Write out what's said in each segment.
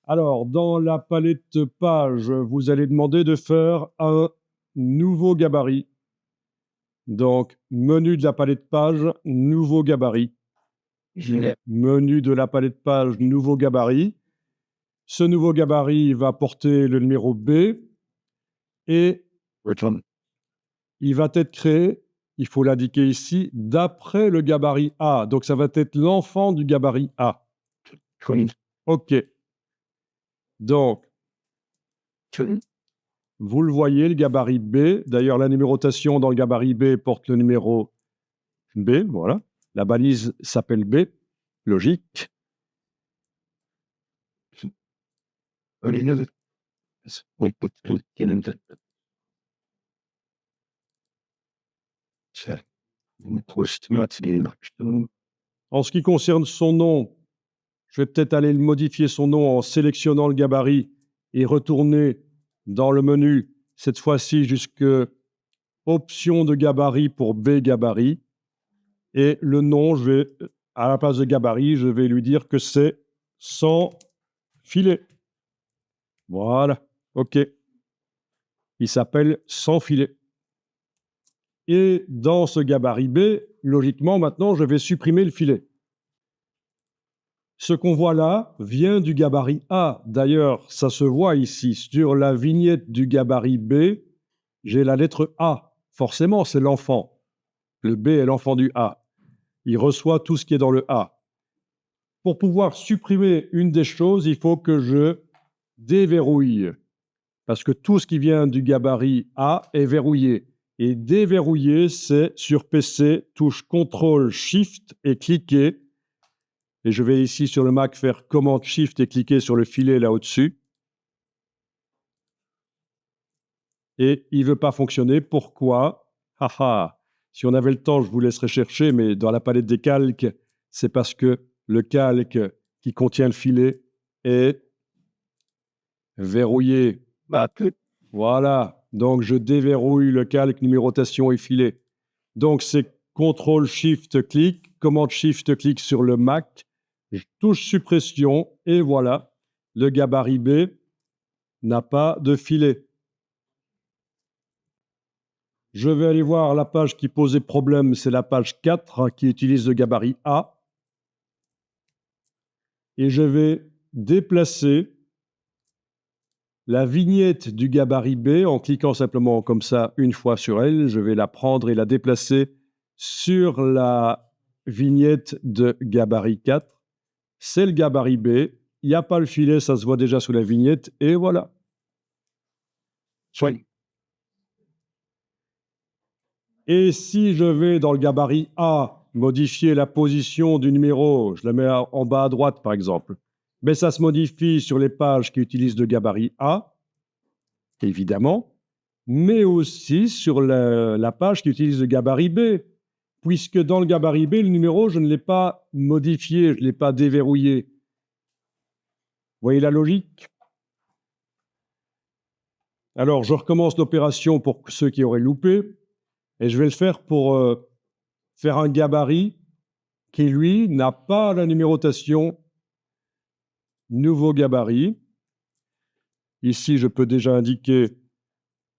Alors, dans la palette page, vous allez demander de faire un nouveau gabarit. Donc, menu de la palette page, nouveau gabarit. Menu de la palette page, nouveau gabarit. Ce nouveau gabarit va porter le numéro B et il va être créé, il faut l'indiquer ici, d'après le gabarit A. Donc, ça va être l'enfant du gabarit A. OK. Donc, vous le voyez, le gabarit B. D'ailleurs, la numérotation dans le gabarit B porte le numéro B. Voilà. La balise s'appelle B. Logique. En ce qui concerne son nom, je vais peut-être aller modifier son nom en sélectionnant le gabarit et retourner dans le menu, cette fois-ci jusque option de gabarit pour B gabarit. Et le nom, à la place de gabarit, je vais lui dire que c'est sans filet. Voilà, OK. Il s'appelle sans filet. Et dans ce gabarit B, logiquement, maintenant, je vais supprimer le filet. Ce qu'on voit là vient du gabarit A. D'ailleurs, ça se voit ici. Sur la vignette du gabarit B, j'ai la lettre A. Forcément, c'est l'enfant. Le B est l'enfant du A. Il reçoit tout ce qui est dans le A. Pour pouvoir supprimer une des choses, il faut que je déverrouille. Parce que tout ce qui vient du gabarit A est verrouillé. Et déverrouiller, c'est sur PC, touche CTRL, SHIFT et cliquer. Et je vais ici sur le Mac faire commande Shift et cliquer sur le filet là au-dessus. Et il ne veut pas fonctionner. Pourquoi? Si on avait le temps, je vous laisserais chercher, mais dans la palette des calques, c'est parce que le calque qui contient le filet est verrouillé. Voilà. Donc, je déverrouille le calque, numérotation et filet. Donc, c'est CTRL SHIFT clic, commande SHIFT clic sur le Mac. Je touche suppression et voilà, le gabarit B n'a pas de filet. Je vais aller voir la page qui posait problème, c'est la page 4 qui utilise le gabarit A. Et je vais déplacer la vignette du gabarit B en cliquant simplement comme ça une fois sur elle. Je vais la prendre et la déplacer sur la vignette de gabarit 4. C'est le gabarit B. Il n'y a pas le filet, ça se voit déjà sous la vignette. Et voilà. Et si je vais dans le gabarit A, modifier la position du numéro, je la mets en bas à droite par exemple, mais ça se modifie sur les pages qui utilisent le gabarit A, évidemment, mais aussi sur la page qui utilise le gabarit B, puisque dans le gabarit B, le numéro, je ne l'ai pas modifié, je ne l'ai pas déverrouillé. Vous voyez la logique? Alors, je recommence l'opération pour ceux qui auraient loupé, et je vais le faire pour faire un gabarit qui, lui, n'a pas la numérotation nouveau gabarit. Ici, je peux déjà indiquer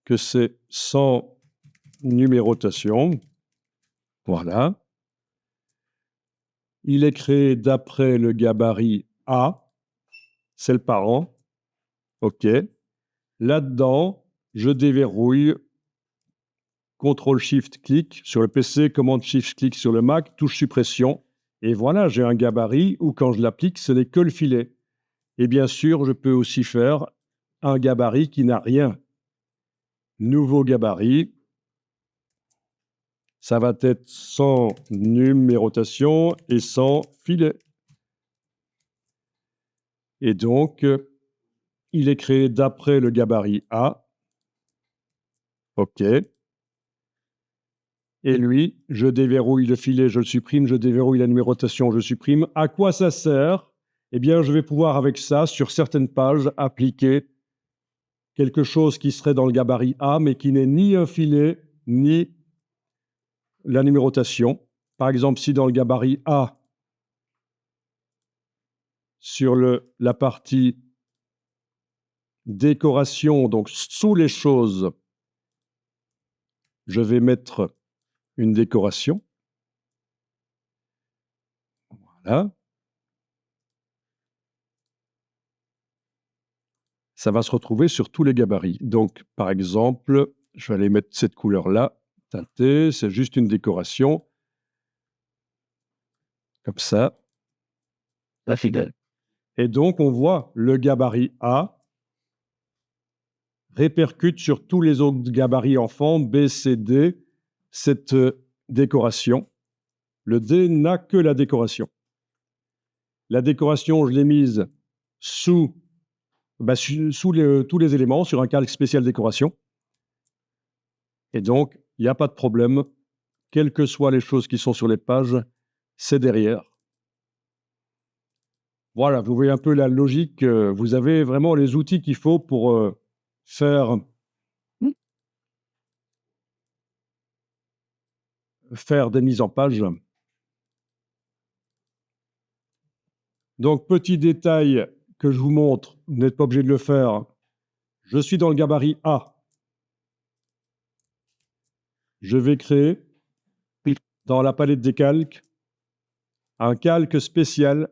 que c'est sans numérotation. Voilà. Il est créé d'après le gabarit A. C'est le parent. OK. Là-dedans, je déverrouille. CTRL-SHIFT-clic sur le PC, commande-SHIFT-clic sur le Mac, touche suppression. Et voilà, j'ai un gabarit où quand je l'applique, ce n'est que le filet. Et bien sûr, je peux aussi faire un gabarit qui n'a rien. Nouveau gabarit. Ça va être sans numérotation et sans filet. Et donc, il est créé d'après le gabarit A. OK. Et lui, je déverrouille le filet, je le supprime, je déverrouille la numérotation, je supprime. À quoi ça sert? Eh bien, je vais pouvoir, avec ça, sur certaines pages, appliquer quelque chose qui serait dans le gabarit A, mais qui n'est ni un filet, ni la numérotation. Par exemple, si dans le gabarit A, sur la partie décoration, donc sous les choses, je vais mettre une décoration. Voilà. Ça va se retrouver sur tous les gabarits. Donc, par exemple, je vais aller mettre cette couleur-là, teintée, c'est juste une décoration. Comme ça. La fidèle. Et donc, on voit le gabarit A répercute sur tous les autres gabarits enfants, B, C, D, cette décoration. Le D n'a que la décoration. La décoration, je l'ai mise sous, tous les éléments, sur un calque spécial décoration. Et donc, il n'y a pas de problème. Quelles que soient les choses qui sont sur les pages, c'est derrière. Voilà, vous voyez un peu la logique. Vous avez vraiment les outils qu'il faut pour faire des mises en page. Donc, petit détail que je vous montre, vous n'êtes pas obligé de le faire. Je suis dans le gabarit A. Je vais créer, dans la palette des calques, un calque spécial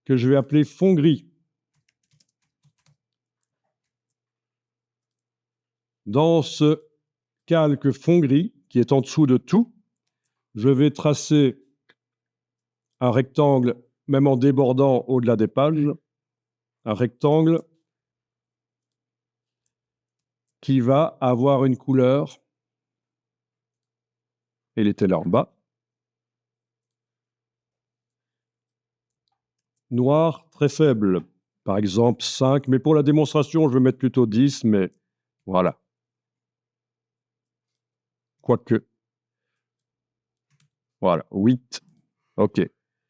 que je vais appeler fond gris. Dans ce calque fond gris, qui est en dessous de tout, je vais tracer un rectangle, même en débordant au-delà des pages, un rectangle qui va avoir une couleur, elle était là en bas, noir très faible, par exemple 5, mais pour la démonstration, je vais mettre plutôt 10, mais voilà. Quoique. Voilà, 8. OK.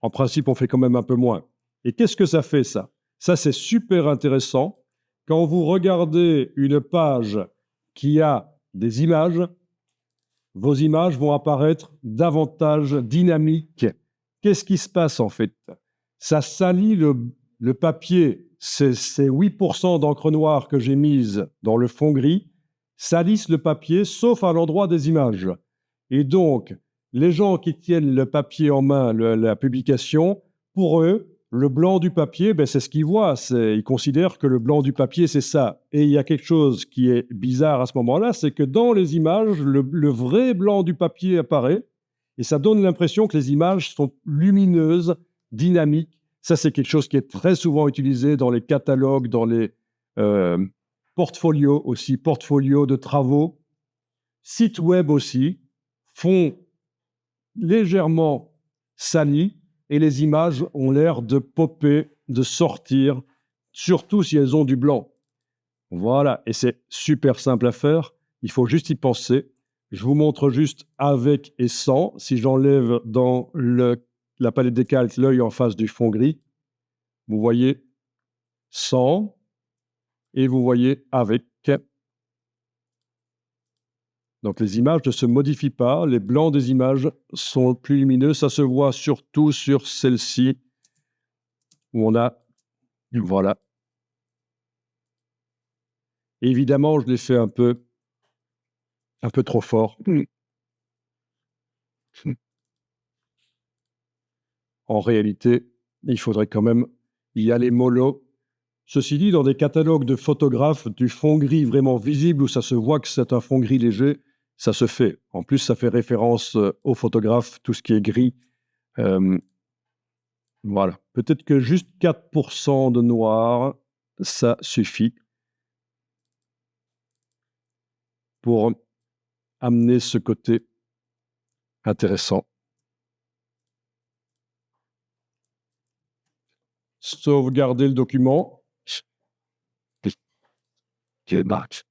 En principe, on fait quand même un peu moins. Et qu'est-ce que ça fait, ça? Ça, c'est super intéressant. Quand vous regardez une page qui a des images, vos images vont apparaître davantage dynamiques. Qu'est-ce qui se passe, en fait? Ça salit le papier. Ces 8% d'encre noire que j'ai mise dans le fond gris salissent le papier, sauf à l'endroit des images. Et donc, les gens qui tiennent le papier en main, la publication, pour eux, le blanc du papier, ben, c'est ce qu'ils voient. Ils considèrent que le blanc du papier, c'est ça. Et il y a quelque chose qui est bizarre à ce moment-là, c'est que dans les images, le vrai blanc du papier apparaît, et ça donne l'impression que les images sont lumineuses, dynamiques. Ça, c'est quelque chose qui est très souvent utilisé dans les catalogues, dans les portfolios aussi, portfolios de travaux, sites web aussi, font légèrement salis et les images ont l'air de popper, de sortir, surtout si elles ont du blanc. Voilà, et c'est super simple à faire, il faut juste y penser. Je vous montre juste avec et sans. Si j'enlève dans la palette des calques l'œil en face du fond gris, vous voyez sans et vous voyez avec. Donc les images ne se modifient pas, les blancs des images sont plus lumineux, ça se voit surtout sur celle-ci, où on a, voilà. Évidemment, je l'ai fait un peu trop fort. En réalité, il faudrait quand même y aller mollo. Ceci dit, dans des catalogues de photographes, du fond gris vraiment visible, où ça se voit que c'est un fond gris léger, ça se fait. En plus, ça fait référence aux photographes, tout ce qui est gris. Voilà. Peut-être que juste 4% de noir, ça suffit pour amener ce côté intéressant. Sauvegarder le document. Dieu marche.